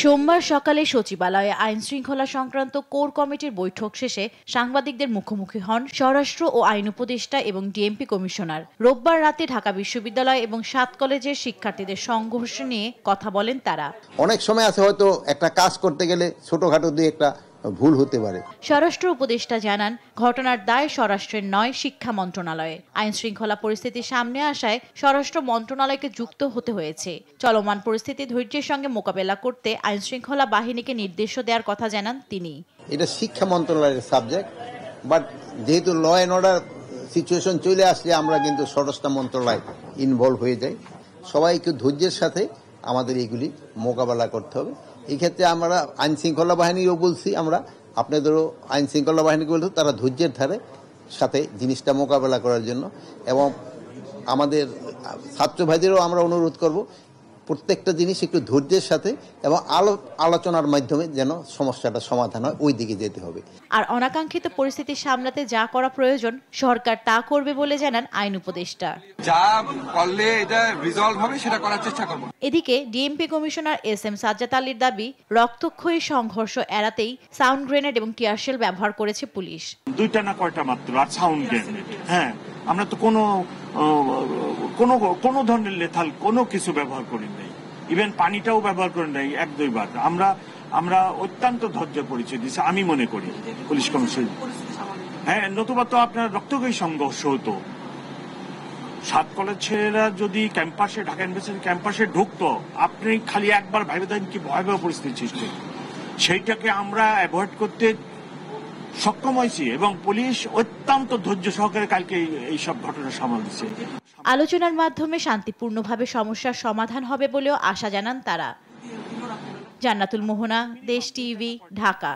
সোমবার সকালে সচিবালয়ে আইনশৃঙ্খলা সংক্রান্ত কোর কমিটির বৈঠক শেষে সাংবাদিকদের মুখোমুখি হন স্বরাষ্ট্র ও আইন উপদেষ্টা এবং ডিএমপি কমিশনার। রোববার রাতে ঢাকা বিশ্ববিদ্যালয় এবং ৭ কলেজের শিক্ষার্থীদের সংঘর্ষ নিয়ে কথা বলেন তারা। অনেক সময় আছে হয়তো একটা কাজ করতে গেলে ছোটখাটো দুই একটা ভুল হতে পারে। স্বরাষ্ট্র উপদেষ্টা জানান, ঘটনার দায় স্বরাষ্ট্রের নয়, শিক্ষা মন্ত্রণালয়ে। আইন শৃঙ্খলা পরিস্থিতি সামনে আসায় স্বরাষ্ট্র মন্ত্রণালয়কে যুক্ত হতে হয়েছে। চলমান পরিস্থিতি ধৈর্যের সঙ্গে মোকাবেলা করতে আইন শৃঙ্খলা বাহিনীকে নির্দেশও দেওয়ার কথা জানান তিনি। এটা শিক্ষা মন্ত্রণালয়ের সাবজেক্ট, বাট যেহেতু ল অ্যান্ড অর্ডার সিচুয়েশন চলে আসলে আমরা কিন্তু স্বরাষ্ট্র মন্ত্রণালয় ইনভলভ হয়ে যাই। সবাইকে ধৈর্যের সাথে আমাদের এগুলি মোকাবেলা করতে হবে। এই ক্ষেত্রে আমরা আইন শৃঙ্খলা বাহিনীও বলছি, আমরা আপনাদেরও আইন শৃঙ্খলা বাহিনীকে বলছি তারা ধৈর্যের ধারে সাথে জিনিসটা মোকাবেলা করার জন্য, এবং আমাদের ছাত্র ভাইদেরও আমরা অনুরোধ করব প্রত্যেকটা জিনিস একটু ধৈর্যের সাথে এবং আলোচনার মাধ্যমে যেন সমস্যাটা সমাধান হয়, ওই দিকে যেতে হবে। আর অনাকাঙ্ক্ষিত পরিস্থিতি সামলাতে যা করা প্রয়োজন সরকার তা করবে বলে জানান আইন উপদেষ্টা। যা করলে এটা রিজলভ হবে সেটা করার চেষ্টা করব। এদিকে ডিএমপি কমিশনার SM সাজ্জাদ আলীর দাবি, রক্তক্ষয়ী সংঘর্ষ এড়াতেই সাউন্ড গ্রেনেড এবং টিয়ারশেল ব্যবহার করেছে পুলিশ। দুইটা না কয়টা মাত্র, আর সাউন্ড গ্রেনেড। হ্যাঁ, আমরা তো কোনো ধরনের লেথাল কোনো কিছু ব্যবহার করি নাই, ইভেন পানিটাও ব্যবহার করি নাই এক দুইবার। আমরা অত্যন্ত ধৈর্যের পরিচয় দিচ্ছি আমি মনে করি পুলিশ কমিশন। হ্যাঁ, নতুবা তো আপনার রক্তক্ষয়ী সংঘর্ষ হতো। ৭ কলেজ ছেলেরা যদি ক্যাম্পাসে, ঢাকা ইউনিভার্সিটি ক্যাম্পাসে ঢুকতো, আপনি খালি একবার ভাবে দেন কি ভয়াবহ পরিস্থিতি সৃষ্টি। সেইটাকে আমরা অ্যাভয়েড করতে সক্ষম হয়েছি এবং পুলিশ অত্যন্ত ধৈর্য সহকারে কালকে এইসব ঘটনা সামাল দিচ্ছে। আলোচনার মাধ্যমে শান্তিপূর্ণভাবে সমস্যার সমাধান হবে বলেও আশা জানান তারা। জান্নাতুল মোহনা, দেশ টিভি, ঢাকা।